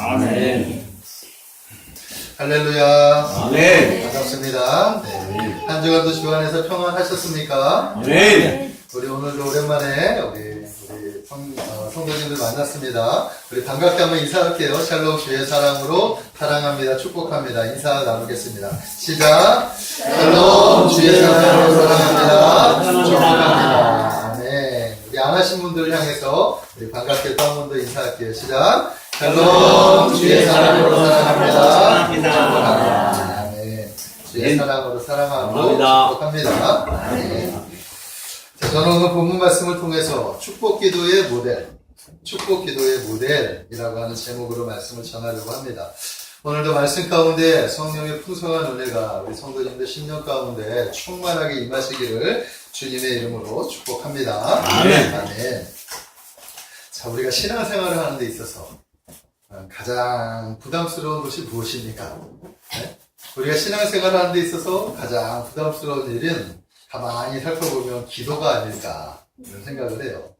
아멘. 할렐루야. 아멘. 반갑습니다. 네. 한 주간도 주 안에서 평안하셨습니까? 아멘. 우리 오늘도 오랜만에 우리 성도님들 만났습니다. 우리 반갑게 한번 인사할게요. 샬롬 주의 사랑으로 사랑합니다. 축복합니다. 인사 나누겠습니다. 시작. 샬롬 주의 사랑으로 사랑합니다. 축복합니다. 네. 우리 안 하신 분들을 향해서 우리 반갑게 또 한 번 더 인사할게요. 시작. 샬롬 주의 사랑으로 사랑합니다. 축복합니다. 네. 주의 사랑으로 사랑하고 축복합니다. 네. 자, 저는 오늘 본문 말씀을 통해서 축복 기도의 모델이라고 하는 제목으로 말씀을 전하려고 합니다. 오늘도 말씀 가운데 성령의 풍성한 은혜가 우리 성도님들 10년 가운데 충만하게 임하시기를 주님의 이름으로 축복합니다. 아멘. 아멘. 자, 우리가 신앙생활을 하는 데 있어서 가장 부담스러운 것이 무엇입니까? 네? 우리가 신앙생활을 하는 데 있어서 가장 부담스러운 일은 가만히 살펴보면 기도가 아닐까 이런 생각을 해요.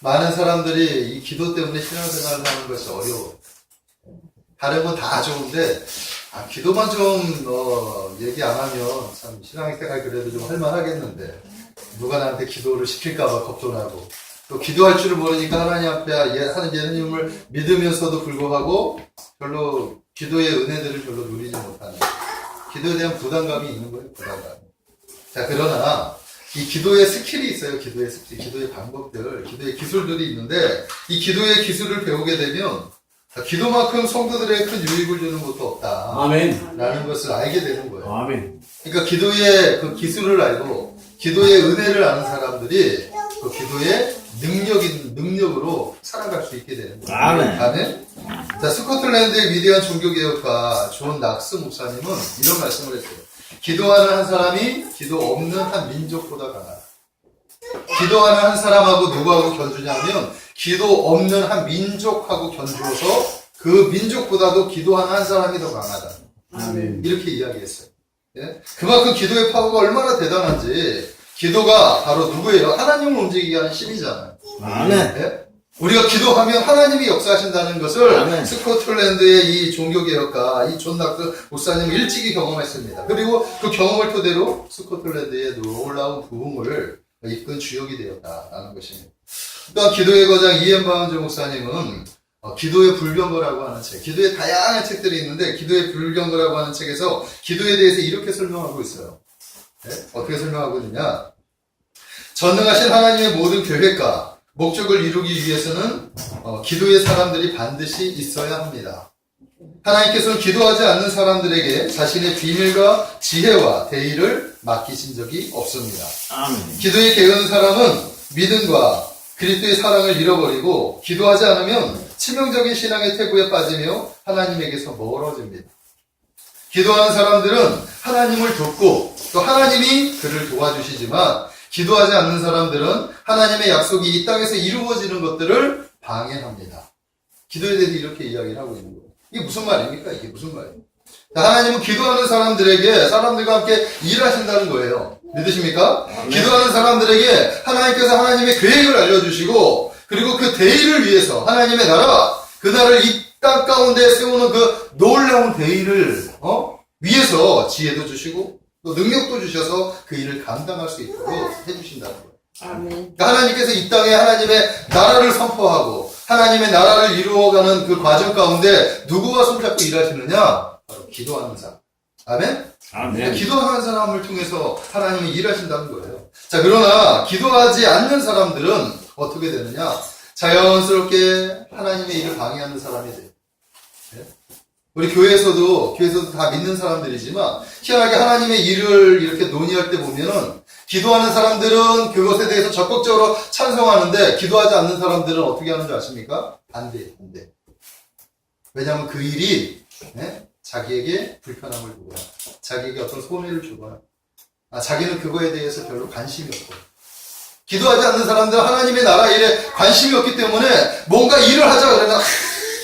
많은 사람들이 이 기도 때문에 신앙생활을 하는 것이 어려워. 다른 건 다 좋은데 기도만 좀 얘기 안 하면 참 신앙생활 그래도 좀 할만하겠는데 누가 나한테 기도를 시킬까봐 걱정하고 또 기도할 줄을 모르니까 하나님 앞에 하는 예수님을 믿으면서도 불구하고 별로 기도의 은혜들을 별로 누리지 못하는 기도에 대한 부담감이 있는 거예요. 부담감. 자, 그러나 이 기도의 스킬이 있어요. 기도의 스킬, 기도의 방법들, 기도의 기술들이 있는데 이 기도의 기술을 배우게 되면 기도만큼 성도들에게 큰 유익을 주는 것도 없다. 아멘. 라는 것을 알게 되는 거예요. 아멘. 그러니까 기도의 그 기술을 알고 기도의 은혜를 아는 사람들이 그 기도의 능력으로 살아갈 수 있게 되는 거예요. 아멘. 아멘. 자, 스코틀랜드의 위대한 종교개혁가 존 낙스 목사님은 이런 말씀을 했어요. 기도하는 한 사람이 기도 없는 한 민족보다 강하다. 기도하는 한 사람하고 누구하고 견주냐면 기도 없는 한 민족하고 견주어서 그 민족보다도 기도하는 한 사람이 더 강하다. 아멘. 이렇게 이야기했어요. 예? 그만큼 기도의 파워가 얼마나 대단한지 기도가 바로 누구예요? 하나님을 움직이게 하는 힘이잖아요. 아멘. 예? 우리가 기도하면 하나님이 역사하신다는 것을 아멘. 스코틀랜드의 이 종교개혁가 이 존 낙스 목사님은 일찍이 경험했습니다. 그리고 그 경험을 토대로 스코틀랜드의 놀라운 부흥을 이끈 주역이 되었다라는 것입니다. 또한 기도의 거장 이엔 바운즈 목사님은 기도의 불경거라고 하는 책, 기도의 다양한 책들이 있는데 기도의 불경거라고 하는 책에서 기도에 대해서 이렇게 설명하고 있어요. 네? 어떻게 설명하고 있느냐? 전능하신 하나님의 모든 계획과 목적을 이루기 위해서는 기도의 사람들이 반드시 있어야 합니다. 하나님께서는 기도하지 않는 사람들에게 자신의 비밀과 지혜와 대의를 맡기신 적이 없습니다. 아멘. 기도에 게으른 사람은 믿음과 그리스도의 사랑을 잃어버리고 기도하지 않으면 치명적인 신앙의 태구에 빠지며 하나님에게서 멀어집니다. 기도하는 사람들은 하나님을 돕고 또 하나님이 그를 도와주시지만 기도하지 않는 사람들은 하나님의 약속이 이 땅에서 이루어지는 것들을 방해합니다. 기도에 대해서 이렇게 이야기를 하고 있는 거예요. 이게 무슨 말입니까? 이게 무슨 말이에요? 하나님은 기도하는 사람들에게 사람들과 함께 일하신다는 거예요. 믿으십니까? 기도하는 사람들에게 하나님께서 하나님의 계획을 알려주시고 그리고 그 대의를 위해서 하나님의 나라 그 나라를 이 땅 가운데 세우는 그 놀라운 대의를 위해서 지혜도 주시고 또 능력도 주셔서 그 일을 감당할 수 있도록 해주신다는 거예요. 아멘. 그러니까 하나님께서 이 땅에 하나님의 나라를 선포하고 하나님의 나라를 이루어가는 그 과정 가운데 누구와 손잡고 일하시느냐? 바로 기도하는 사람. 아멘? 아멘. 기도하는 사람을 통해서 하나님이 일하신다는 거예요. 자, 그러나 기도하지 않는 사람들은 어떻게 되느냐? 자연스럽게 하나님의 일을 방해하는 사람이 돼요. 네? 우리 교회에서도 다 믿는 사람들이지만 희한하게 하나님의 일을 이렇게 논의할 때 보면은 기도하는 사람들은 그것에 대해서 적극적으로 찬성하는데 기도하지 않는 사람들은 어떻게 하는 줄 아십니까? 반대. 왜냐하면 그 일이 자기에게 불편함을 주거나 자기에게 어떤 손해를 주거나 자기는 그거에 대해서 별로 관심이 없고 기도하지 않는 사람들은 하나님의 나라 일에 관심이 없기 때문에 뭔가 일을 하자 그러면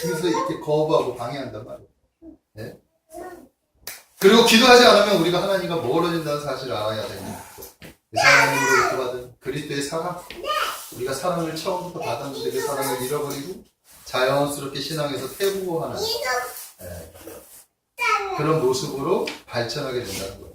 그래서 이렇게 거부하고 방해한단 말이에요. 네? 그리고 기도하지 않으면 우리가 하나님과 멀어진다는 사실을 알아야 됩니다. 하나님으로부터 받은 그리스도의 사랑, 우리가 사랑을 처음부터 받았는데 그 사랑을 잃어버리고 자연스럽게 신앙에서 퇴보하는 그런 모습으로 발전하게 된다는 거예요.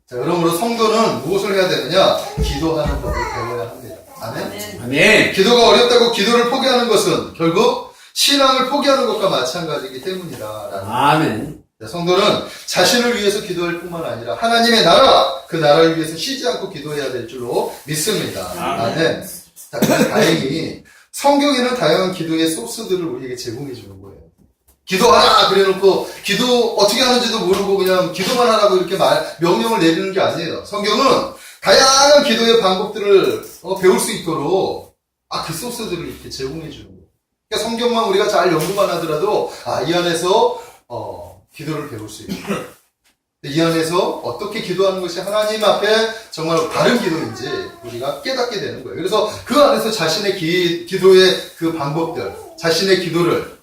자, 그러므로 성도는 무엇을 해야 되느냐? 기도하는 법을 배워야 합니다. 아멘? 아멘. 기도가 어렵다고 기도를 포기하는 것은 결국 신앙을 포기하는 것과 마찬가지이기 때문이다. 아멘. 성도는 자신을 위해서 기도할 뿐만 아니라 하나님의 나라, 그 나라를 위해서 쉬지 않고 기도해야 될 줄로 믿습니다. 아멘. 자, 그런데 다행히 성경에는 다양한 기도의 소스들을 우리에게 제공해 주는 거예요. 기도하라! 그래 놓고 기도 어떻게 하는지도 모르고 그냥 기도만 하라고 이렇게 명령을 내리는 게 아니에요. 성경은 다양한 기도의 방법들을 배울 수 있도록 그 소스들을 이렇게 제공해 주는 거예요. 그러니까 성경만 우리가 잘 연구만 하더라도 이 안에서 기도를 배울 수 있고 이 안에서 어떻게 기도하는 것이 하나님 앞에 정말 바른 기도인지 우리가 깨닫게 되는 거예요. 그래서 그 안에서 자신의 기도의 그 방법들, 자신의 기도를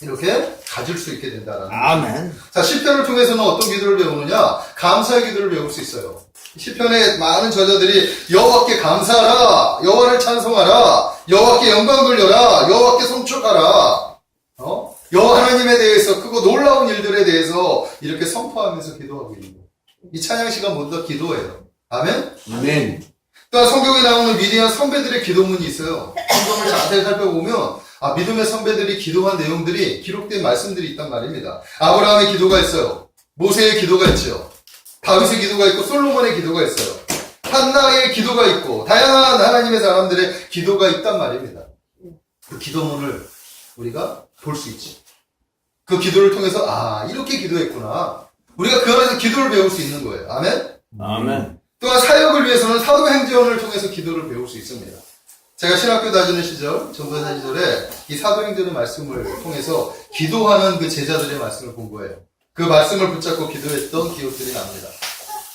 이렇게 가질 수 있게 된다라는 거예요. 아멘. 자, 시편을 통해서는 어떤 기도를 배우느냐? 감사의 기도를 배울 수 있어요. 시편의 많은 저자들이 여호와께 감사하라, 여호와를 찬송하라, 여호와께 영광 돌려라, 여호와께 송축하라, 여호와 하나님에 대해서 크고 놀라운 일들에 대해서 이렇게 선포하면서 기도하고 있는 거예요. 이 찬양 시간 모두 다 기도예요. 아멘? 아멘. 또한 성경에 나오는 위대한 선배들의 기도문이 있어요. 성경을 자세히 살펴보면 믿음의 선배들이 기도한 내용들이 기록된 말씀들이 있단 말입니다. 아브라함의 기도가 있어요. 모세의 기도가 있죠. 다윗의 기도가 있고 솔로몬의 기도가 있어요. 한나의 기도가 있고 다양한 하나님의 사람들의 기도가 있단 말입니다. 그 기도문을 우리가 볼 수 있지. 그 기도를 통해서 이렇게 기도했구나. 우리가 그 안에서 기도를 배울 수 있는 거예요. 아멘? 아멘. 또한 사역을 위해서는 사도행전을 통해서 기도를 배울 수 있습니다. 제가 신학교 다니는 시절, 전도사 시절에 이 사도행전의 말씀을 통해서 기도하는 그 제자들의 말씀을 본 거예요. 그 말씀을 붙잡고 기도했던 기억들이 납니다.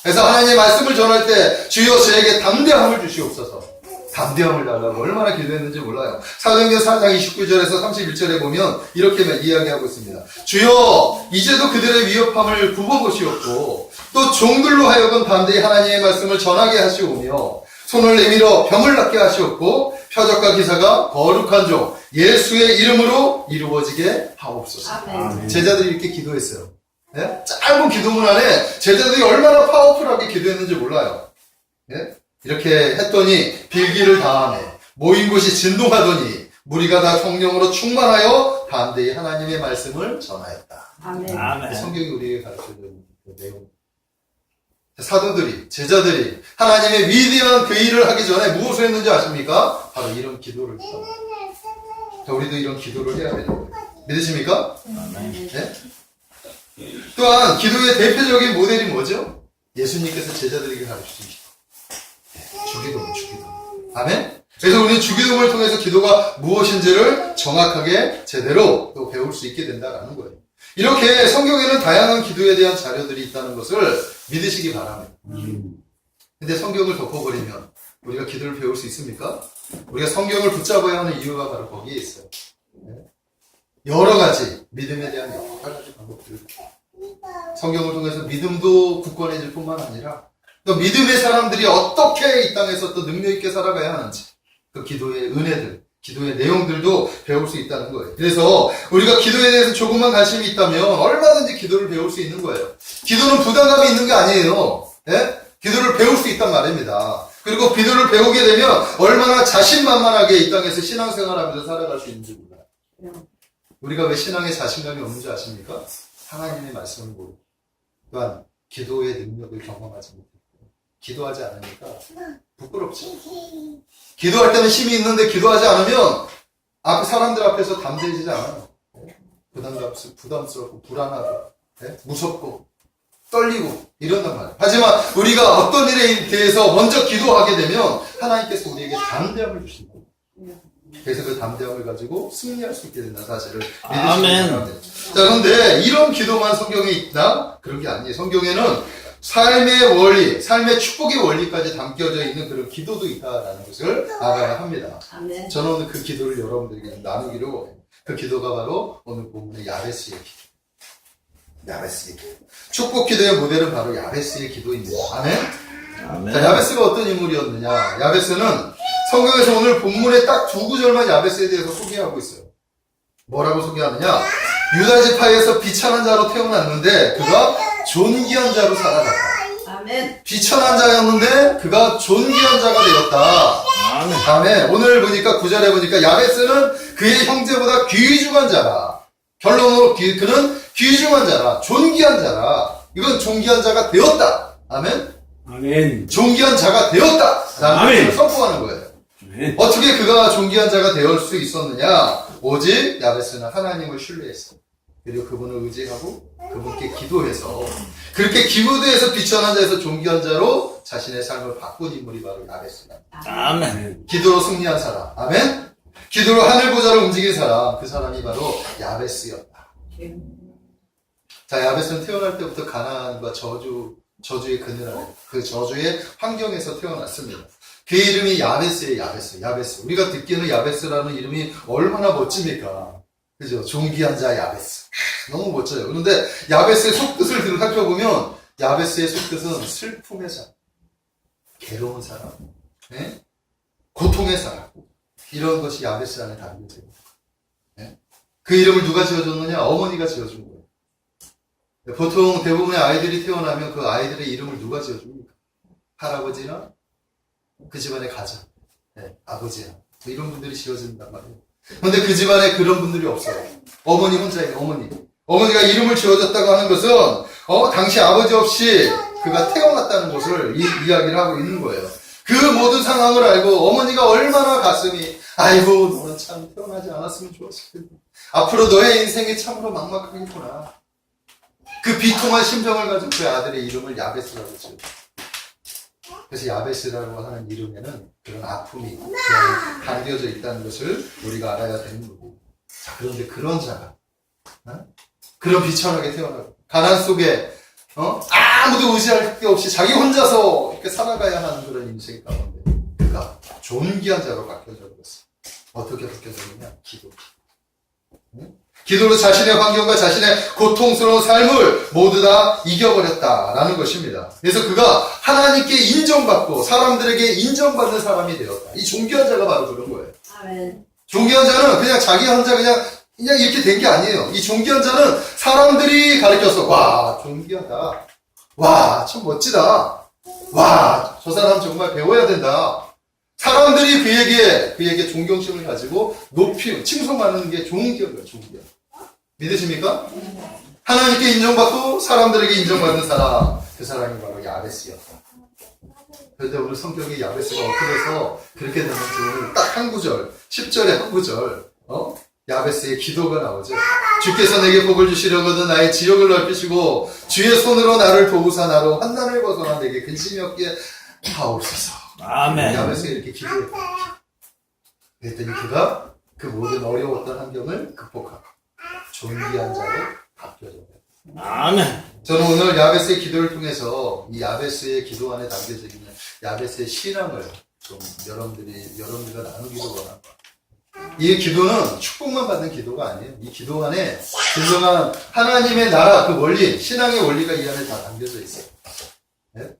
그래서 하나님의 말씀을 전할 때 주여 저에게 담대함을 주시옵소서. 담대함을 달라고 얼마나 기도했는지 몰라요. 사도행전 4장 29절에서 31절에 보면 이렇게 이야기하고 있습니다. 주여 이제도 그들의 위협함을 굽어보시옵고 또 종들로 하여금 담대히 하나님의 말씀을 전하게 하시오며 손을 내밀어 병을 낫게 하시옵고 표적과 기사가 거룩한 종 예수의 이름으로 이루어지게 하옵소서. 아멘. 제자들이 이렇게 기도했어요. 네? 짧은 기도문 안에 제자들이 얼마나 파워풀하게 기도했는지 몰라요. 네? 이렇게 했더니 빌기를 다하며 모인 곳이 진동하더니 무리가 다 성령으로 충만하여 담대히 하나님의 말씀을 전하였다. 아멘. 아멘. 성경이 우리에게 가르쳐주는 그 내용. 사도들이, 제자들이 하나님의 위대한 그 일을 하기 전에 무엇을 했는지 아십니까? 바로 이런 기도를 했다. 우리도 이런 기도를 해야 되는 거예요. 믿으십니까? 네? 또한 기도의 대표적인 모델이 뭐죠? 예수님께서 제자들에게 가르치신 기도. 주기도. 아멘? 그래서 우리는 주기도를 통해서 기도가 무엇인지를 정확하게 제대로 또 배울 수 있게 된다는 거예요. 이렇게 성경에는 다양한 기도에 대한 자료들이 있다는 것을 믿으시기 바랍니다. 근데 성경을 덮어버리면 우리가 기도를 배울 수 있습니까? 우리가 성경을 붙잡아야 하는 이유가 바로 거기에 있어요. 여러 가지 믿음에 대한 여러 가지 방법들. 성경을 통해서 믿음도 굳건해질 뿐만 아니라 또 믿음의 사람들이 어떻게 이 땅에서 또 능력 있게 살아가야 하는지 그 기도의 은혜들, 기도의 내용들도 배울 수 있다는 거예요. 그래서 우리가 기도에 대해서 조금만 관심이 있다면 얼마든지 기도를 배울 수 있는 거예요. 기도는 부담감이 있는 게 아니에요. 네? 기도를 배울 수 있단 말입니다. 그리고 기도를 배우게 되면 얼마나 자신만만하게 이 땅에서 신앙생활하면서 살아갈 수 있는지 몰라요. 우리가 왜 신앙에 자신감이 없는지 아십니까? 하나님의 말씀을 모르고 또한 기도의 능력을 경험하지 못해요. 기도하지 않으니까 부끄럽죠. 기도할 때는 힘이 있는데 기도하지 않으면 사람들 앞에서 담대해지지 않아요. 부담스럽고 불안하고 무섭고 떨리고 이런단 말이에요. 하지만 우리가 어떤 일에 대해서 먼저 기도하게 되면 하나님께서 우리에게 담대함을 주신다. 그래서 그 담대함을 가지고 승리할 수 있게 된다는 사실을 믿으시기 바랍니다. 자, 그런데 이런 기도만 성경에 있다? 그런 게 아니에요. 성경에는 삶의 원리, 삶의 축복의 원리까지 담겨져 있는 그런 기도도 있다라는 것을 알아야 합니다. 아멘. 저는 오늘 그 기도를 여러분들에게 나누기로 해요. 그 기도가 바로 오늘 본문의 야베스의 기도. 야베스의 기도. 축복 기도의 모델은 바로 야베스의 기도입니다. 아멘? 아멘. 자, 야베스가 어떤 인물이었느냐? 야베스는 성경에서 오늘 본문에 딱 두 구절만 야베스에 대해서 소개하고 있어요. 뭐라고 소개하느냐? 유다 지파에서 비천한 자로 태어났는데 그가 존귀한 자로 살아갔다. 아멘. 비천한 자였는데 그가 존귀한 자가 되었다. 아멘. 다음에 오늘 보니까 9절에 보니까 야베스는 그의 형제보다 귀중한 자라. 결론으로 그는 귀중한 자라. 존귀한 자라. 이건 존귀한 자가 되었다. 아멘. 아멘. 존귀한 자가 되었다. 라는 아멘. 것을 선포하는 거예요. 아멘. 어떻게 그가 존귀한 자가 되을 수 있었느냐? 오직 야베스는 하나님을 신뢰했어. 그리고 그분을 의지하고 그분께 기도해서 그렇게 기도해서 비천한 자에서 존귀한 자로 자신의 삶을 바꾼 인물이 바로 야베스다. 아멘. 기도로 승리한 사람. 아멘. 기도로 하늘 보좌를 움직인 사람. 그 사람이 바로 야베스였다. 자, 야베스는 태어날 때부터 가나안과 저주의 그늘 아래, 그 저주의 환경에서 태어났습니다. 그의 이름이 야베스예요. 야베스. 우리가 듣기에는 야베스라는 이름이 얼마나 멋집니까? 그죠? 존귀한 자 야베스. 너무 멋져요. 그런데 야베스의 속뜻을 살펴보면 야베스의 속뜻은 슬픔의 사람, 괴로운 사람, 네? 고통의 사람, 이런 것이 야베스 안에 담겨져 있는 거예요. 네? 그 이름을 누가 지어줬느냐? 어머니가 지어준 거예요. 보통 대부분의 아이들이 태어나면 그 아이들의 이름을 누가 지어줍니까? 할아버지나 그 집안의 가장, 네, 아버지나 뭐 이런 분들이 지어진단 말이에요. 그런데 그 집안에 그런 분들이 없어요. 어머니 혼자예요. 어머니가 이름을 지어줬다고 하는 것은 당시 아버지 없이 그가 태어났다는 것을 이야기를 하고 있는 거예요. 그 모든 상황을 알고 어머니가 얼마나 가슴이 아이고 너는 참 태어나지 않았으면 좋았을 텐데 앞으로 너의 인생이 참으로 막막하겠구나. 그 비통한 심정을 가진 그 아들의 이름을 야베스라고 지어요. 그래서 야베스라고 하는 이름에는 그런 아픔이 담겨져 있다는 것을 우리가 알아야 되는 거고. 자, 그런데 그런 자가 그런 비천하게 태어나고 가난 속에 아무도 의지할 게 없이 자기 혼자서 이렇게 살아가야 하는 그런 인생 가운데 그가 존귀한 자로 바뀌어져 버렸어. 어떻게 바뀌어졌느냐? 기도로 자신의 환경과 자신의 고통스러운 삶을 모두 다 이겨버렸다라는 것입니다. 그래서 그가 하나님께 인정받고 사람들에게 인정받는 사람이 되었다. 이 존귀한 자가 바로 그런 거예요. 아멘. 존귀한 자는 그냥 자기 혼자 그냥 이렇게 된 게 아니에요. 이 존귀한 자는 사람들이 가르쳐서 와 존귀하다. 와 참 멋지다. 와 저 사람 정말 배워야 된다. 사람들이 그에게 존경심을 가지고 높이 칭송하는 게 존귀한 존귀한. 믿으십니까? 하나님께 인정받고 사람들에게 인정받는 사람, 그 사람이 바로 야베스였다. 그런데 오늘 성경에 야베스가 어떻게 해서 그렇게 되는지 오늘 딱 한 구절, 10절에 한 구절, 야베스의 기도가 나오죠. 주께서 내게 복을 주시려거든 나의 지역을 넓히시고 주의 손으로 나를 도우사 나로 환난을 벗어나 내게 근심이 없게 하옵소서. 아멘. 야베스가 이렇게 기도했다. 그랬더니 그가 그 모든 어려웠던 환경을 극복하고 존귀한 자로 바뀌어졌다. 아멘. 저는 오늘 야베스의 기도를 통해서 이 야베스의 기도 안에 담겨져 있는 야베스의 신앙을 좀 여러분들과 나누기를 원합니다. 이 기도는 축복만 받는 기도가 아니에요. 이 기도 안에 진정한 하나님의 나라, 그 원리, 신앙의 원리가 이 안에 다 담겨져 있어요. 네?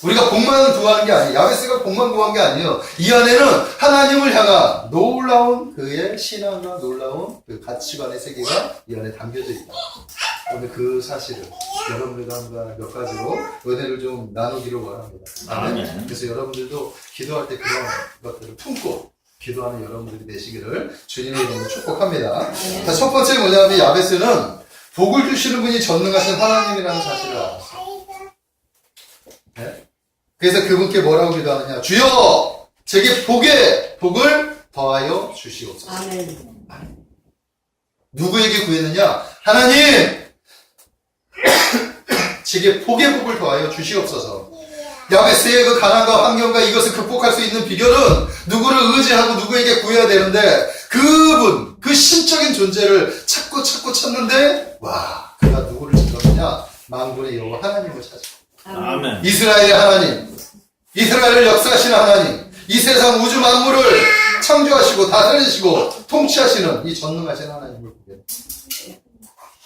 우리가 복만 구하는 게 아니에요. 야베스가 복만 구한 게 아니에요. 이 안에는 하나님을 향한 놀라운 그의 신앙과 놀라운 그 가치관의 세계가 이 안에 담겨져 있다. 오늘 그 사실을 여러분들과 몇 가지로 은혜를 좀 나누기를 원합니다. 아멘. 그래서 여러분들도 기도할 때 그런 것들을 품고 기도하는 여러분들이 되시기를 주님의 이름으로 축복합니다. 자, 첫 번째 뭐냐면 야베스는 복을 주시는 분이 전능하신 하나님이라는 사실을 알았어요. 네? 그래서 그분께 뭐라고 기도하느냐? 주여! 제게 복을 더하여 주시옵소서. 아멘. 누구에게 구했느냐? 하나님! 제게 복을 더하여 주시옵소서. 야베스의 그 가난과 환경과 이것을 극복할 수 있는 비결은 누구를 의지하고 누구에게 구해야 되는데 그분, 그 신적인 존재를 찾는데 와, 그가 누구를 찾았느냐? 만군의 여호와 하나님을 찾았고 아멘. 이스라엘의 하나님, 이스라엘을 역사하시는 하나님, 이 세상 우주 만물을 창조하시고 다스리시고 통치하시는 이 전능하신 하나님을 보게.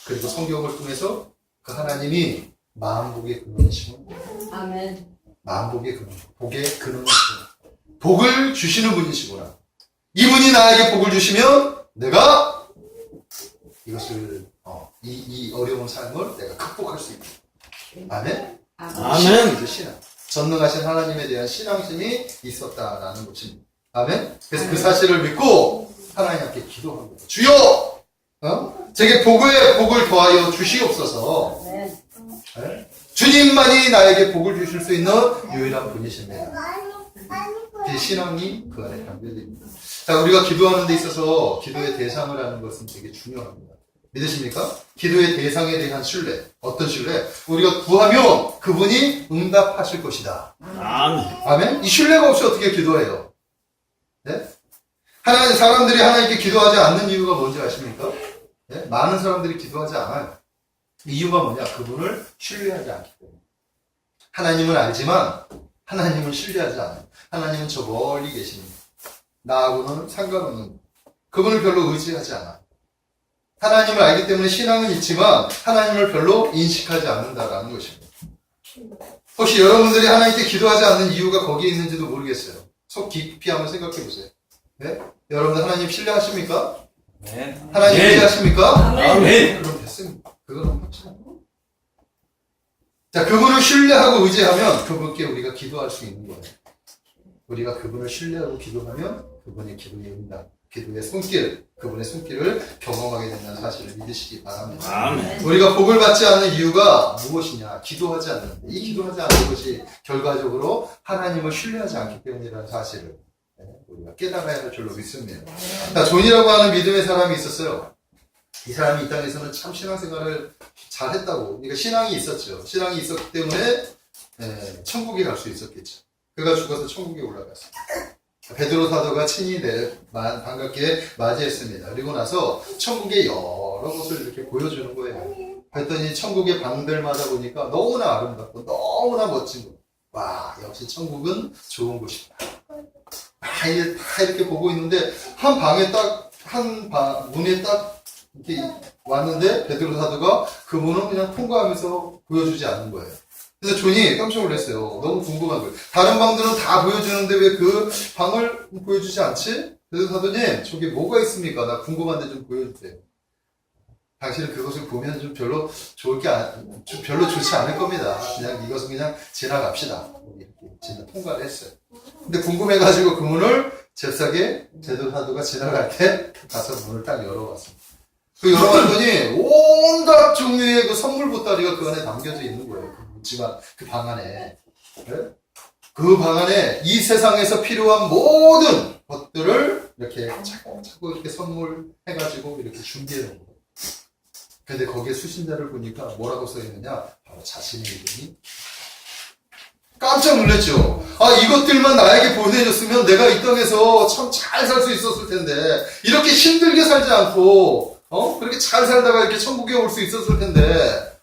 그리고 성경을 통해서 그 하나님이 만복의 근원이시면 아멘. 만복의 근원, 복의 근원이시구나. 복을 주시는 분이시구나. 이분이 나에게 복을 주시면 내가 이것을 이 어려운 삶을 내가 극복할 수 있게. 아멘. 아멘. 신앙이죠, 신앙. 전능하신 하나님에 대한 신앙심이 있었다라는 것입니다. 아멘. 그래서 그 사실을 믿고 하나님 앞에 기도한 거예요. 주여, 제게 복을 더하여 주시옵소서. 아멘. 네? 주님만이 나에게 복을 주실 수 있는 유일한 분이십니다. 그 신앙이 그 안에 담겨져 있습니다. 자, 우리가 기도하는 데 있어서 기도의 대상을 하는 것은 되게 중요합니다. 믿으십니까? 기도의 대상에 대한 신뢰. 어떤 신뢰? 우리가 구하면 그분이 응답하실 것이다. 아멘. 아멘? 이 신뢰가 없이 어떻게 기도해요? 네? 사람들이 하나님께 기도하지 않는 이유가 뭔지 아십니까? 네? 많은 사람들이 기도하지 않아요. 이유가 뭐냐? 그분을 신뢰하지 않기 때문에. 하나님은 알지만 하나님은 신뢰하지 않아요. 하나님은 저 멀리 계십니다. 나하고는 상관없는, 그분을 별로 의지하지 않아. 하나님을 알기 때문에 신앙은 있지만 하나님을 별로 인식하지 않는다라는 것입니다. 혹시 여러분들이 하나님께 기도하지 않는 이유가 거기에 있는지도 모르겠어요. 속 깊이 한번 생각해 보세요. 네? 여러분들 하나님 신뢰하십니까? 네. 하나님 의지하십니까? 아멘. 그럼 됐습니다. 그거는 확실합니다. 자, 그분을 신뢰하고 의지하면 그분께 우리가 기도할 수 있는 거예요. 우리가 그분을 신뢰하고 기도하면 그분의 기도의 응답, 기도의 손길, 그분의 손길을 경험하게 된다는 사실을 믿으시기 바랍니다. 아멘. 우리가 복을 받지 않는 이유가 무엇이냐? 기도하지 않는데, 이 기도하지 않는 것이 결과적으로 하나님을 신뢰하지 않기 때문이라는 사실을 우리가 깨달아야 할 줄로 믿습니다. 자, 존이라고 하는 믿음의 사람이 있었어요. 이 사람이 이 땅에서는 참 신앙생활을 잘했다고. 그러니까 신앙이 있었죠. 신앙이 있었기 때문에 천국에 갈 수 있었겠죠. 그가 죽어서 천국에 올라갔습니다. 베드로 사도가 친히 반갑게 맞이했습니다. 그리고 나서 천국의 여러 것을 이렇게 보여주는 거예요. 그랬더니 천국의 방들마다 보니까 너무나 아름답고 너무나 멋진 거. 와, 역시 천국은 좋은 곳이다. 다 이렇게 보고 있는데 한 방에 문에 딱 이렇게 왔는데 베드로 사도가 그 문은 그냥 통과하면서 보여주지 않는 거예요. 그래서 존이 깜짝 놀랐어요. 너무 궁금한 거예요. 다른 방들은 다 보여주는데 왜 그 방을 보여주지 않지? 그래서 사도님, 저기 뭐가 있습니까? 나 궁금한데 좀 보여주세요. 당신은 그것을 보면 좀 별로 별로 좋지 않을 겁니다. 그냥 이것은 그냥 지나갑시다. 이렇게 통과를 했어요. 근데 궁금해가지고 그 문을 잽싸게 제도 사도가 지나갈 때 가서 문을 딱 열어봤습니다. 그 열어봤더니 온갖 종류의 그 선물 보따리가 그 안에 담겨져 있는 거예요. 그 방 안에. 그 방 안에 이 세상에서 필요한 모든 것들을 이렇게 차곡차곡 이렇게 선물해가지고 이렇게 준비해 놓은 거예요. 근데 거기에 수신자를 보니까 뭐라고 써있느냐? 바로 자신의 이름이. 깜짝 놀랐죠? 아, 이것들만 나에게 보내줬으면 내가 이 땅에서 참 잘 살 수 있었을 텐데, 이렇게 힘들게 살지 않고, 그렇게 잘 살다가 이렇게 천국에 올 수 있었을 텐데,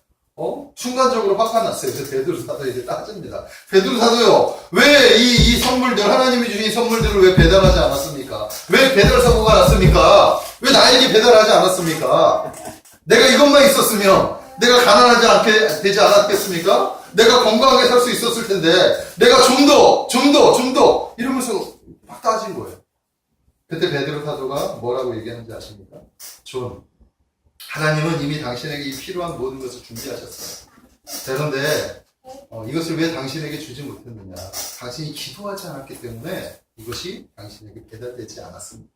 순간적으로 화가 났어요. 그래서 베드로 사도에게 따집니다. 베드로 사도요, 왜 이 선물들, 하나님이 주신 선물들을 왜 배달하지 않았습니까? 왜 배달 사고가 났습니까? 왜 나에게 배달하지 않았습니까? 내가 이것만 있었으면 내가 가난하지 되지 않았겠습니까? 내가 건강하게 살 수 있었을 텐데, 내가 좀 더 이러면서 막 따진 거예요. 그때 베드로 사도가 뭐라고 얘기하는지 아십니까? 존, 하나님은 이미 당신에게 이 필요한 모든 것을 준비하셨어요. 그런데 이것을 왜 당신에게 주지 못했느냐? 당신이 기도하지 않았기 때문에 이것이 당신에게 배달되지 않았습니다.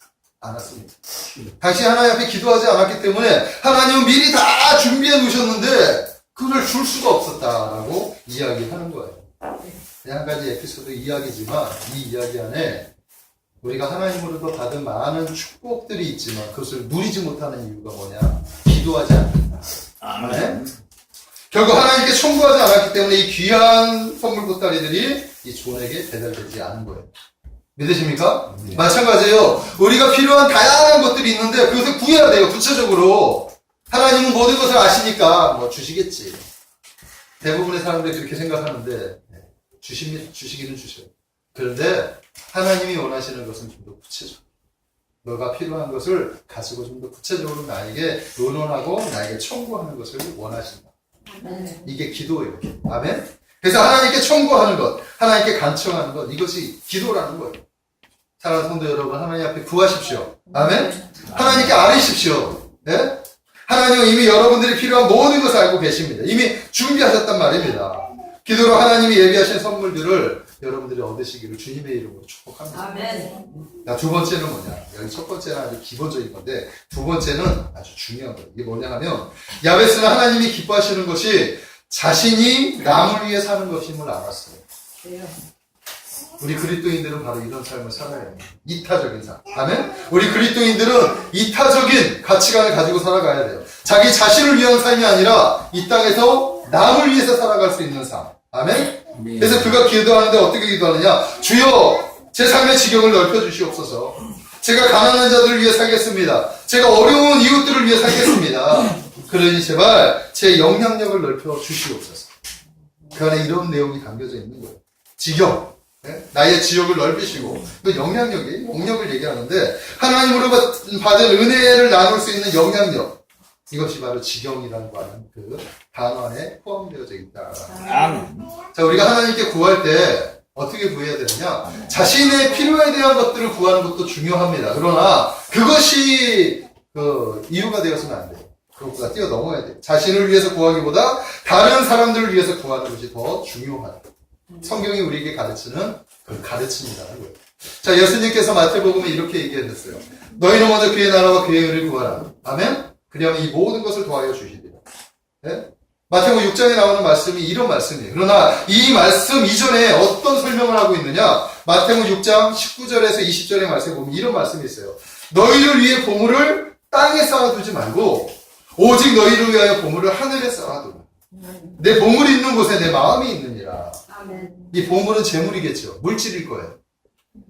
당신이 하나님 앞에 기도하지 않았기 때문에 하나님은 미리 다 준비해 놓으셨는데 그걸 줄 수가 없었다라고 이야기하는 거예요. 한 가지 에피소드 이야기지만 이 이야기 안에 우리가 하나님으로부터 받은 많은 축복들이 있지만 그것을 누리지 못하는 이유가 뭐냐? 기도하지 않는다. 아멘. 결국 하나님께 청구하지 않았기 때문에 이 귀한 선물 보따리들이 이 존에게 배달되지 않은 거예요. 믿으십니까? 네. 마찬가지예요. 우리가 필요한 다양한 것들이 있는데 그것을 구해야 돼요. 구체적으로. 하나님은 모든 것을 아시니까 뭐 주시겠지. 대부분의 사람들이 그렇게 생각하는데 주시기는 주셔요. 그런데 하나님이 원하시는 것은 좀 더 구체적으로. 너가 필요한 것을 가지고 좀 더 구체적으로 나에게 의논하고 나에게 청구하는 것을 원하신다. 이게 기도예요. 아멘? 그래서 하나님께 청구하는 것, 하나님께 간청하는 것, 이것이 기도라는 거예요. 사랑하는 성도 여러분, 하나님 앞에 구하십시오. 아멘? 하나님께 아뢰십시오. 네? 여러분들이 필요한 모든 것을 알고 계십니다. 이미 준비하셨단 말입니다. 기도로 하나님이 예비하신 선물들을 여러분들이 얻으시기를 주님의 이름으로 축복합니다. 아멘. 자, 두 번째는 뭐냐? 여기 첫 번째는 아주 기본적인 건데, 두 번째는 아주 중요한 거예요. 이게 뭐냐 하면, 야베스는 하나님이 기뻐하시는 것이 자신이 남을 위해 사는 것임을 알았어요. 그래요. 우리 그리스도인들은 바로 이런 삶을 살아야 해요. 이타적인 삶. 아멘? 우리 그리스도인들은 이타적인 가치관을 가지고 살아가야 돼요. 자기 자신을 위한 삶이 아니라 이 땅에서 남을 위해서 살아갈 수 있는 삶. 아멘? 그래서 그가 기도하는데 어떻게 기도하느냐? 주여, 제 삶의 지경을 넓혀주시옵소서. 제가 가난한 자들을 위해 살겠습니다. 제가 어려운 이웃들을 위해 살겠습니다. 그러니 제발 제 영향력을 넓혀주시옵소서. 그 안에 이런 내용이 담겨져 있는 거예요. 지경. 나의 지역을 넓히시고, 그 영향력이, 영역을 얘기하는데, 하나님으로 받은 은혜를 나눌 수 있는 영향력. 이것이 바로 지경이라는 그 단어 안에 포함되어져 있다. 아멘. 자, 우리가 하나님께 구할 때 어떻게 구해야 되느냐? 자신의 필요에 대한 것들을 구하는 것도 중요합니다. 그러나 그것이 그 이유가 되어서는 안 돼요. 그것보다 뛰어넘어야 돼요. 자신을 위해서 구하기보다 다른 사람들을 위해서 구하는 것이 더 중요하다. 성경이 우리에게 가르치는 그 가르침이라는 거예요. 자, 예수님께서 마태복음에 이렇게 얘기하셨어요. 너희는 먼저 그의 나라와 그의 의를 구하라. 아멘? 그리하면 이 모든 것을 더하여 주시리라. 네? 마태복음 6장에 나오는 말씀이 이런 말씀이에요. 그러나 이 말씀 이전에 어떤 설명을 하고 있느냐? 마태복음 6장 19절에서 20절의 말씀에 보면 이런 말씀이 있어요. 너희를 위해 보물을 땅에 쌓아두지 말고 오직 너희를 위하여 보물을 하늘에 쌓아두라. 내 보물이 있는 곳에 내 마음이 있느니라. 아멘. 이 보물은 재물이겠죠. 물질일 거예요.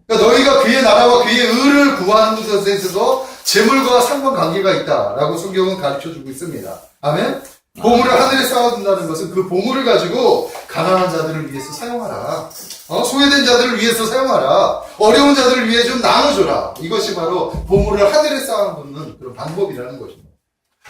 그러니까 너희가 그의 나라와 그의 의를 구하는 것에 있어서 재물과 상관관계가 있다라고 성경은 가르쳐주고 있습니다. 아멘? 보물을 하늘에 쌓아둔다는 것은 그 보물을 가지고 가난한 자들을 위해서 사용하라. 소외된 자들을 위해서 사용하라. 어려운 자들을 위해 좀 나눠줘라. 이것이 바로 보물을 하늘에 쌓아두는 그런 방법이라는 것입니다.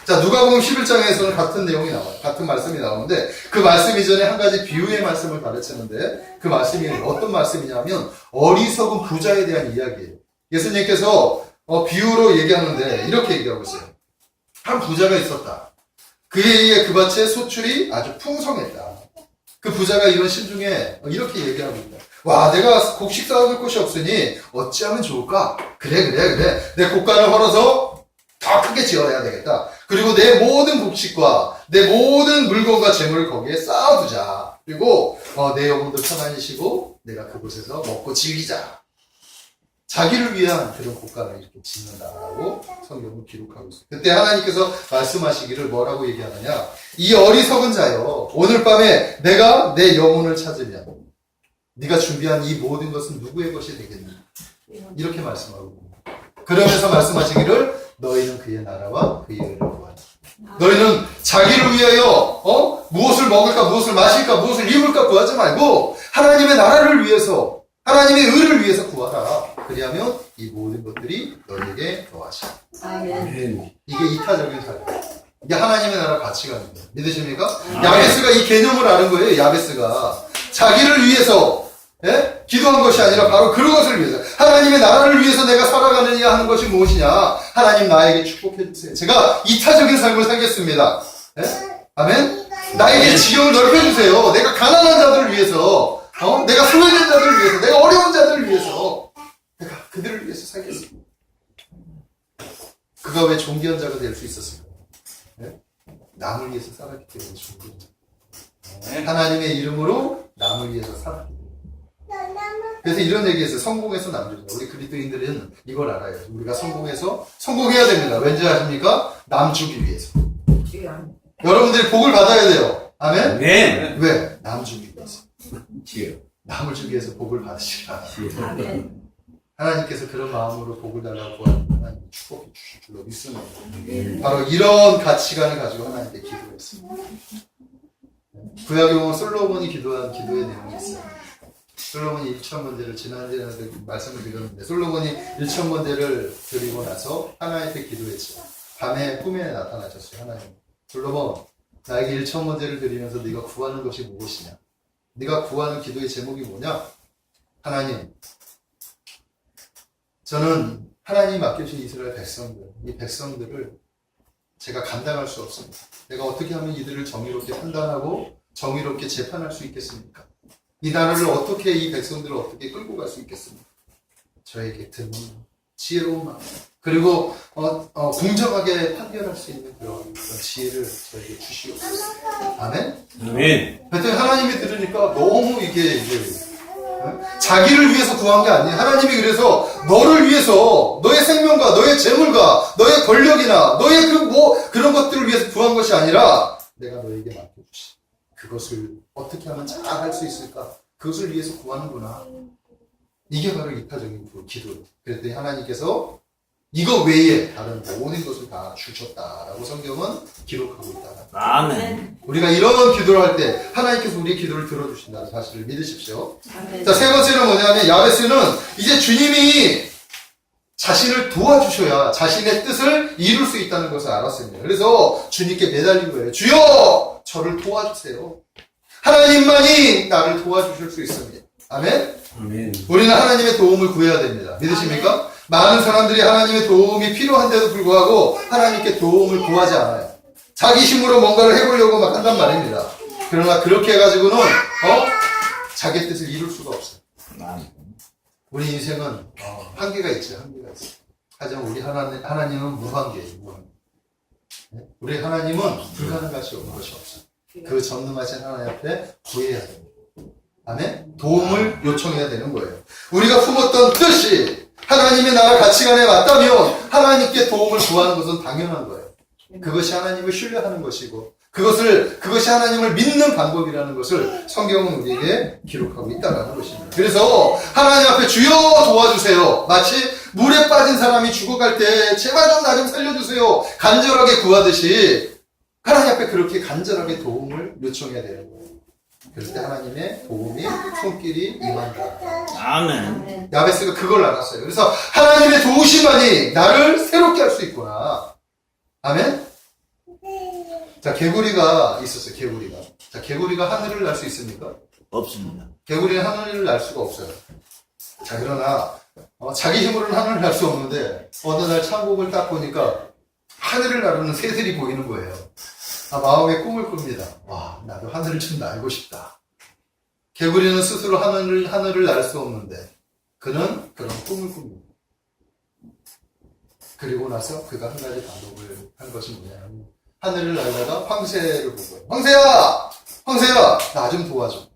자, 누가복음 11장에서는 같은 내용이 나와요. 같은 말씀이 나오는데 그 말씀 이전에 한 가지 비유의 말씀을 가르치는데 그 말씀이 어떤 말씀이냐면 어리석은 부자에 대한 이야기예요. 예수님께서 비유로 얘기하는데 이렇게 얘기하고 있어요. 한 부자가 있었다. 그에 의해 그 밭에 소출이 아주 풍성했다. 그 부자가 이런 심중에 이렇게 얘기하고 있다. 와, 내가 곡식 쌓아둘 곳이 없으니 어찌하면 좋을까? 그래. 내 곡간을 헐어서 더 크게 지어야 되겠다. 그리고 내 모든 곡식과 내 모든 물건과 재물을 거기에 쌓아두자. 그리고 내 영혼도 편안히 쉬고 내가 그곳에서 먹고 즐기자. 자기를 위한 그런 곡간을 이렇게 짓는다라고 성경은 기록하고 있어요. 그때 하나님께서 말씀하시기를 뭐라고 얘기하느냐? 이 어리석은 자여, 오늘 밤에 내가 내 영혼을 찾으면 네가 준비한 이 모든 것은 누구의 것이 되겠니? 이렇게 말씀하고 그러면서 말씀하시기를 너희는 그의 나라와 그의 의를 구하라. 너희는 자기를 위하여 무엇을 먹을까, 무엇을 마실까, 무엇을 입을까 구하지 말고 하나님의 나라를 위해서, 하나님의 의를 위해서 구하라. 그리하면 이 모든 것들이 너희에게 더하시라. 아멘. 이게 이타적인 삶이에요. 이게 하나님의 나라 가치관입니다. 믿으십니까? 야베스가 이 개념을 아는 거예요. 야베스가 자기를 위해서 기도한 것이 아니라 바로 그것을 위해서, 하나님의 나라를 위해서 내가 살아가느냐 하는 것이 무엇이냐? 하나님 나에게 축복해 주세요. 제가 이타적인 삶을 살겠습니다. 아멘? 나에게 지경을 넓혀주세요. 내가 가난한 자들을 위해서, 내가 소외된 자들을 위해서, 내가 어려운 자들을 위해서, 내가 그들을 위해서 살겠습니다. 그가 왜 존귀한 자가 될 수 있었을까요? 남을 위해서 살았기 때문에 존귀한 자. 하나님의 이름으로 남을 위해서 살았기 때문에. 그래서 이런 얘기했어요. 성공해서 남주자. 우리 그리스도인들은 이걸 알아요. 우리가 성공해야 됩니다. 왠지 아십니까? 남 주기 위해서. 여러분들이 복을 받아야 돼요. 아멘? 네. 왜? 남 주기 위해서. 지요. 남을 주기 위해서 복을 받으시라. 아멘. 하나님께서 그런 마음으로 복을 달라고 하나님 축복해 주실 줄로 믿습니다. 바로 이런 가치관을 가지고 하나님께 기도했습니다. 구약에 보면 솔로몬이 기도한 기도의 내용이 있어요. 솔로몬이 1,000번제를 지난주에 말씀을 드렸는데 솔로몬이 1,000번제를 드리고 나서 하나님께 기도했죠. 밤에 꿈에 나타나셨어요. 하나님, 솔로몬, 나에게 1,000번제를 드리면서 네가 구하는 것이 무엇이냐? 네가 구하는 기도의 제목이 뭐냐? 하나님, 저는 하나님이 맡겨주신 이스라엘 백성들, 이 백성들을 제가 감당할 수 없습니다. 내가 어떻게 하면 이들을 정의롭게 판단하고 정의롭게 재판할 수 있겠습니까? 이 나라를 어떻게, 이 백성들을 어떻게 끌고 갈 수 있겠습니까? 저에게 드문 지혜로운 마음, 그리고 공정하게 판결할 수 있는 그런 지혜를 저에게 주시옵소서. 아멘? 아멘. 하여튼 하나님이 들으니까 너무 이게 자기를 위해서 구한 게 아니에요. 하나님이 그래서 너를 위해서, 너의 생명과 너의 재물과 너의 권력이나 너의 그런 것들을 위해서 구한 것이 아니라 내가 너에게 맡겨주시. 그것을 어떻게 하면 잘 할 수 있을까? 그것을 위해서 구하는구나. 이게 바로 이타적인 기도예요. 그랬더니 하나님께서 이거 외에 다른 모든 것을 다 주셨다라고 성경은 기록하고 있다. 아멘. 우리가 이런 기도를 할 때 하나님께서 우리의 기도를 들어주신다는 사실을 믿으십시오. 아멘. 자, 세 번째는 뭐냐면 야베스는 이제 주님이 자신을 도와주셔야 자신의 뜻을 이룰 수 있다는 것을 알았습니다. 그래서 주님께 매달린 거예요. 주여! 저를 도와주세요. 하나님만이 나를 도와주실 수 있습니다. 아멘? 아멘. 우리는 하나님의 도움을 구해야 됩니다. 믿으십니까? 많은 사람들이 하나님의 도움이 필요한데도 불구하고 하나님께 도움을 구하지 않아요. 자기 힘으로 뭔가를 해보려고 막 한단 말입니다. 그러나 그렇게 해가지고는 자기 뜻을 이룰 수가 없어요. 아멘. 우리 인생은 한계가 있죠. 한계가 있어요. 하지만 우리 하나님은 무한계예요. 무한계. 우리 하나님은 불가능한 것이 없는 것이 없어요. 그 전능하신 하나님 앞에 구해야 됩니다. 아멘? 도움을 요청해야 되는 거예요. 우리가 품었던 뜻이 하나님의 나라 가치관에 맞다면 하나님께 도움을 구하는 것은 당연한 거예요. 그것이 하나님을 신뢰하는 것이고 그것이 하나님을 믿는 방법이라는 것을 성경은 우리에게 기록하고 있다는 것입니다. 그래서 하나님 앞에 주여 도와주세요. 마치 물에 빠진 사람이 죽어갈 때 제발 좀 나 좀 살려주세요. 간절하게 구하듯이 하나님 앞에 그렇게 간절하게 도움을 요청해야 되는 거예요. 그럴 때 하나님의 도움이 손길이 임한다. 아멘. 야베스가 그걸 알았어요. 그래서 하나님의 도우심만이 나를 새롭게 할 수 있구나. 아멘? 자, 개구리가 있었어요. 개구리가. 자, 개구리가 하늘을 날 수 있습니까? 없습니다. 개구리는 하늘을 날 수가 없어요. 자, 그러나 자기 힘으로는 하늘을 날 수 없는데 어느 날 창곡을 딱 보니까 하늘을 나르는 새들이 보이는 거예요. 마음에 꿈을 꿉니다. 와, 나도 하늘을 좀 날고 싶다. 개구리는 스스로 하늘을 날 수 없는데 그는 그런 꿈을 꿉니다. 그리고 나서 그가 한 가지 방법을 한 것이 뭐냐면 하늘을 날다가 황새를 보고요. 황새야! 황새야! 나 좀 도와줘.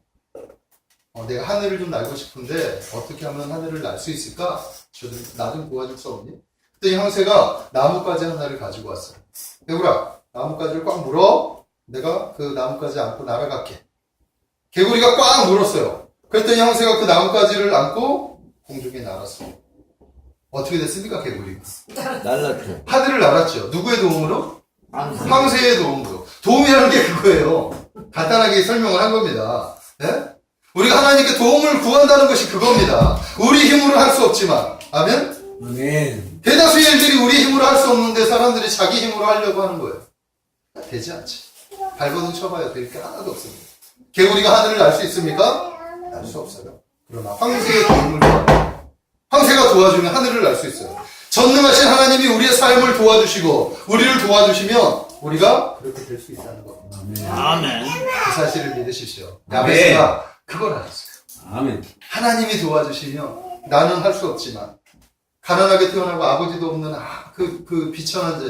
내가 하늘을 좀 날고 싶은데 어떻게 하면 하늘을 날 수 있을까? 나 좀 도와줄 수 없니? 그랬더니 황새가 나뭇가지 하나를 가지고 왔어요. 개구라, 나뭇가지를 꽉 물어. 내가 그 나뭇가지 안고 날아갈게. 개구리가 꽉 물었어요. 그랬더니 황새가 그 나뭇가지를 안고 공중에 날았어요. 어떻게 됐습니까, 개구리가? 날랐죠. 하늘을 날았죠. 누구의 도움으로? 황새. 황새의 도움으로. 도움이라는 게 그거예요. 간단하게 설명을 한 겁니다. 네? 우리가 하나님께 도움을 구한다는 것이 그겁니다. 우리 힘으로 할 수 없지만. 아멘? 아멘. 대다수의 일들이 우리 힘으로 할 수 없는데 사람들이 자기 힘으로 하려고 하는 거예요. 되지 않지. 발버둥 쳐봐야 될 게 하나도 없습니다. 개구리가 하늘을 날 수 있습니까? 날 수 없어요. 그러나 황새의 도움을 구하면 황새가 도와주면 하늘을 날 수 있어요. 전능하신 하나님이 우리의 삶을 도와주시고 우리를 도와주시면 우리가 그렇게 될 수 있다는 겁니다. 아멘. 아멘. 그 사실을 믿으십시오. 아멘. 야베스가 그걸 알았어요. 아멘. 하나님이 도와주시면 나는 할 수 없지만 가난하게 태어나고 아버지도 없는 그 비참한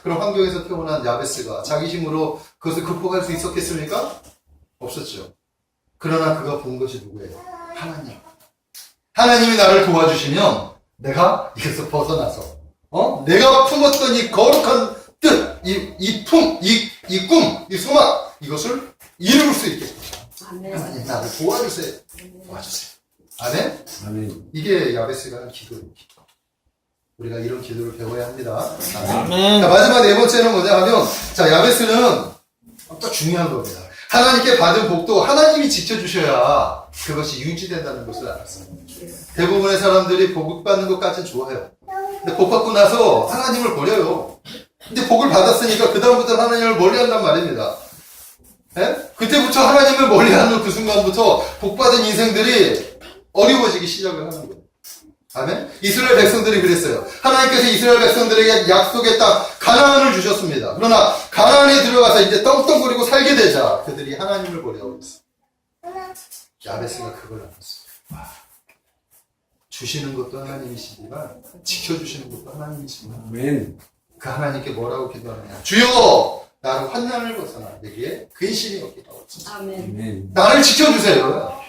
그런 환경에서 태어난 야베스가 자기 힘으로 그것을 극복할 수 있었겠습니까? 없었죠. 그러나 그가 본 것이 누구예요? 하나님. 하나님이 나를 도와주시면 내가 이것에서 벗어나서 내가 품었던 이 거룩한 뜻, 이 꿈, 이 소망 이것을 이룰 수 있겠습니다. 하나님 나를 도와주세요. 도와주세요. 아멘? 아멘. 이게 야베스가 하는 기도입니다. 우리가 이런 기도를 배워야 합니다. 아멘. 아멘. 자, 마지막 네 번째는 뭐냐 하면, 자, 야베스는 또 중요한 겁니다. 하나님께 받은 복도 하나님이 지켜주셔야 그것이 유지된다는 것을 알았어요. 대부분의 사람들이 복 받는 것까지는 좋아해요. 근데 복 받고 나서 하나님을 버려요. 근데 복을 받았으니까 그다음부터 하나님을 멀리한단 말입니다. 예? 그때부터 하나님을 멀리하는 그 순간부터 복 받은 인생들이 어려워지기 시작을 하는 거예요. 아멘? 이스라엘 백성들이 그랬어요. 하나님께서 이스라엘 백성들에게 약속의 땅 가나안을 주셨습니다. 그러나 가나안에 들어가서 이제 떵떵거리고 살게 되자 그들이 하나님을 버리고 있어요. 야베스가 그걸 알았어요. 주시는 것도 하나님이시지만 지켜주시는 것도 하나님이시지만 아멘. 그 하나님께 뭐라고 기도하느냐. 주여 나를 환난을 벗어나 내게 근심이 없게 하옵소서. 아멘. 나를 지켜주세요.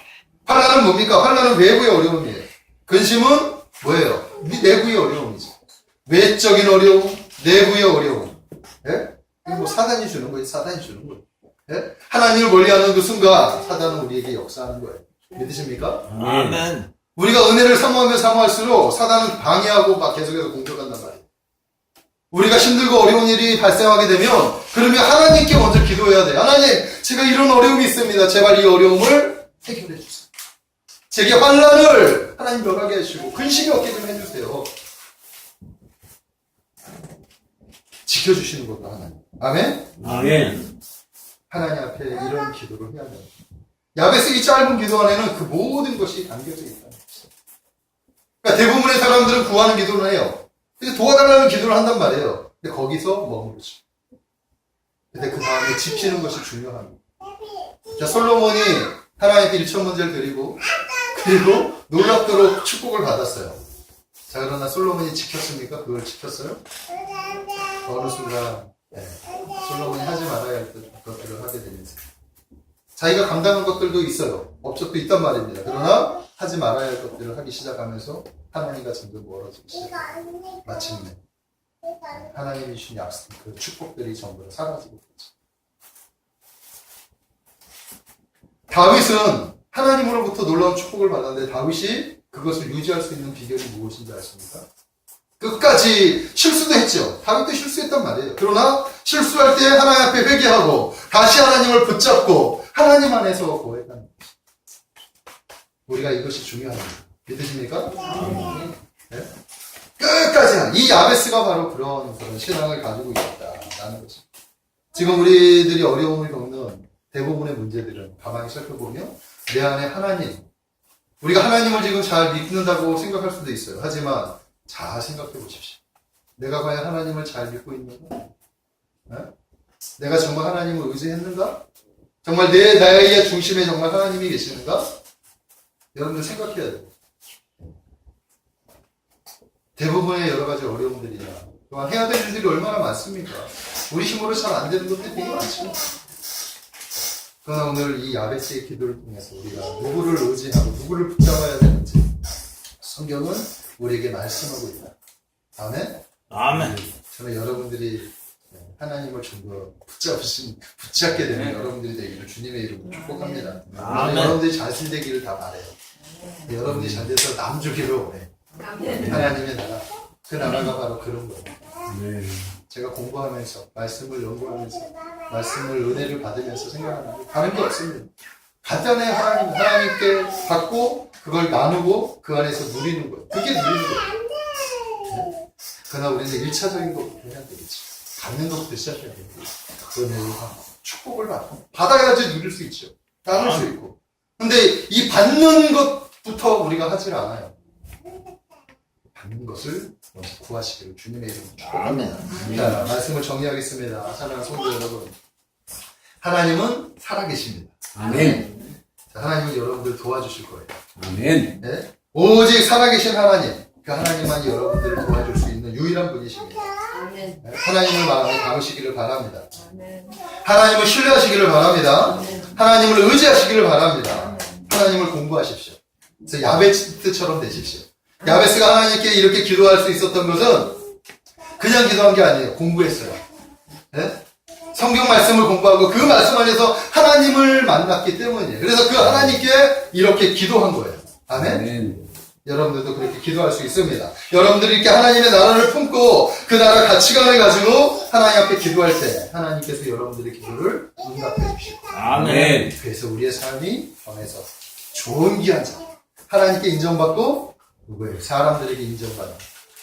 환난은 뭡니까? 환난은 외부의 어려움이에요. 근심은 뭐예요? 내부의 어려움이죠. 외적인 어려움, 내부의 어려움. 예? 이거 뭐 사단이 주는 거예요. 사단이 주는 거예요. 예? 하나님을 멀리하는 그 순간 사단은 우리에게 역사하는 거예요. 믿으십니까? 아멘. 우리가 은혜를 사모하면 사모할수록 사단은 방해하고 막 계속해서 공격한단 말이에요. 우리가 힘들고 어려운 일이 발생하게 되면 그러면 하나님께 먼저 기도해야 돼요. 하나님, 제가 이런 어려움이 있습니다. 제발 이 어려움을 해결해 주세요. 제게 환난을 하나님 면하게 해주시고 근심이 없게 좀 해주세요. 지켜주시는 것도 하나님. 아멘? 아멘. 하나님 앞에 이런 기도를 해야 돼요. 야베스 이 짧은 기도 안에는 그 모든 것이 담겨져 있다는 것이죠. 그러니까 대부분의 사람들은 구하는 기도를 해요. 근데 도와달라는 기도를 한단 말이에요. 근데 거기서 머무르죠. 근데 그 다음에 지키는 것이 중요합니다. 자, 솔로몬이 하나님께 1천 문제를 드리고 그리고 놀랍도록 축복을 받았어요. 자, 그러나 솔로몬이 지켰습니까? 그걸 지켰어요? 어느 순간 솔로몬이 하지 말아야 할 것들을 하게 되면서 자기가 감당한 것들도 있어요. 업적도 있단 말입니다. 그러나 하지 말아야 할 것들을 하기 시작하면서 하나님과 점점 멀어지기 시작해요. 마침내 하나님이 주신 약속, 그 축복들이 전부 다 사라지고 있죠. 다윗은 하나님으로부터 놀라운 축복을 받았는데 다윗이 그것을 유지할 수 있는 비결이 무엇인지 아십니까? 끝까지 실수도 했죠. 다윗도 실수했단 말이에요. 그러나 실수할 때 하나님 앞에 회개하고 다시 하나님을 붙잡고 하나님 안에서 구했다는 거죠. 우리가 이것이 중요합니다. 믿으십니까? 네? 끝까지 하는 이 야베스가 바로 그런 신앙을 가지고 있었다라는 거죠. 지금 우리들이 어려움을 겪는 대부분의 문제들은 가만히 살펴보면 내 안에 하나님, 우리가 하나님을 지금 잘 믿는다고 생각할 수도 있어요. 하지만 잘 생각해 보십시오. 내가 과연 하나님을 잘 믿고 있는가? 네? 내가 정말 하나님을 의지했는가? 정말 나의 중심에 정말 하나님이 계시는가? 여러분들 생각해야 돼요. 대부분의 여러 가지 어려움들이나 또한 해야 될 일들이 얼마나 많습니까? 우리 힘으로 잘 안 되는 것들이 되게 많죠. 그러나 오늘 이 야베스의 기도를 통해서 우리가 누구를 의지하고 누구를 붙잡아야 되는지 성경은 우리에게 말씀하고 있다. 아멘? 아멘. 저는 여러분들이 하나님을 좀 더 붙잡게 되는 여러분들이 되기를 주님의 이름으로 축복합니다. 아멘. 여러분들이 잘 되기를 다 바래요. 여러분들이 잘 돼서 남 주기를 원해. 하나님의 나라. 그 나라가 바로 그런 거예요. 아멘. 제가 공부하면서 말씀을 연구하면서 말씀을 은혜를 받으면서 생각하는 게 다른 게 없습니다. 간단해. 하나님께 받고 그걸 나누고 그 안에서 누리는 거예요. 그게 누리는 거예요. 네? 그러나 우리는 1차적인 것부터 해야 되겠죠. 받는 것부터 시작해야 되겠죠. 은혜를 받고 축복을 받고 받아야지 누릴 수 있죠. 나눌 수 있고. 근데 이 받는 것부터 우리가 하질 않아요. 받는 것을 먼저 구하시기를 주님의 이름으로 축복합니다. 자, 말씀을 정리하겠습니다. 사랑하는 성도 여러분, 하나님은 살아계십니다. 아멘. 자, 하나님은 여러분들 도와주실 거예요. 아멘. 네? 오직 살아계신 하나님, 그 하나님만이 여러분들을 도와줄 수 있는 유일한 분이십니다. 네? 하나님을 마음에 담으시기를 바랍니다. 하나님을 신뢰하시기를 바랍니다. 하나님을 의지하시기를 바랍니다. 하나님을 공부하십시오. 그래서 야베스처럼 되십시오. 야베스가 하나님께 이렇게 기도할 수 있었던 것은 그냥 기도한 게 아니에요. 공부했어요. 네? 성경 말씀을 공부하고 그 말씀 안에서 하나님을 만났기 때문이에요. 그래서 그 하나님께 이렇게 기도한 거예요. 아멘? 아멘. 여러분들도 그렇게 기도할 수 있습니다. 여러분들이 이렇게 하나님의 나라를 품고 그 나라 가치관을 가지고 하나님 앞에 기도할 때 하나님께서 여러분들의 기도를 응답해 주시고 아멘. 그래서 우리의 삶이 변해서 좋은 귀한 자 하나님께 인정받고 누구예요? 사람들에게 인정받는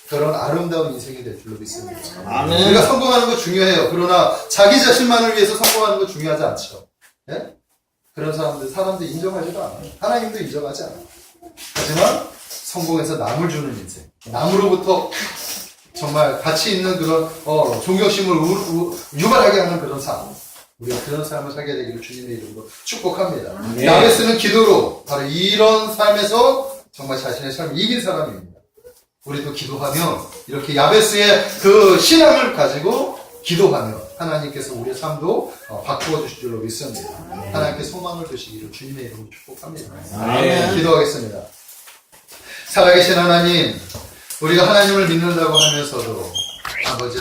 그런 아름다운 인생이 될 줄로 믿습니다. 아멘. 우리가 성공하는 거 중요해요. 그러나 자기 자신만을 위해서 성공하는 거 중요하지 않죠. 예? 그런 사람들 인정하지도 않아요. 하나님도 인정하지 않아요. 하지만 성공해서 남을 주는 인생. 남으로부터 정말 가치 있는 그런 존경심을 유발하게 하는 그런 삶. 우리가 그런 삶을 살게 되기를 주님의 이름으로 축복합니다. 네. 야베스는 기도로 바로 이런 삶에서 정말 자신의 삶을 이긴 사람입니다. 우리도 기도하며 이렇게 야베스의 그 신앙을 가지고 기도하며 하나님께서 우리의 삶도 바꾸어 주실 줄로 믿습니다. 하나님께 소망을 두시기를 주님의 이름으로 축복합니다. 아멘. 기도하겠습니다. 살아계신 하나님, 우리가 하나님을 믿는다고 하면서도 아버지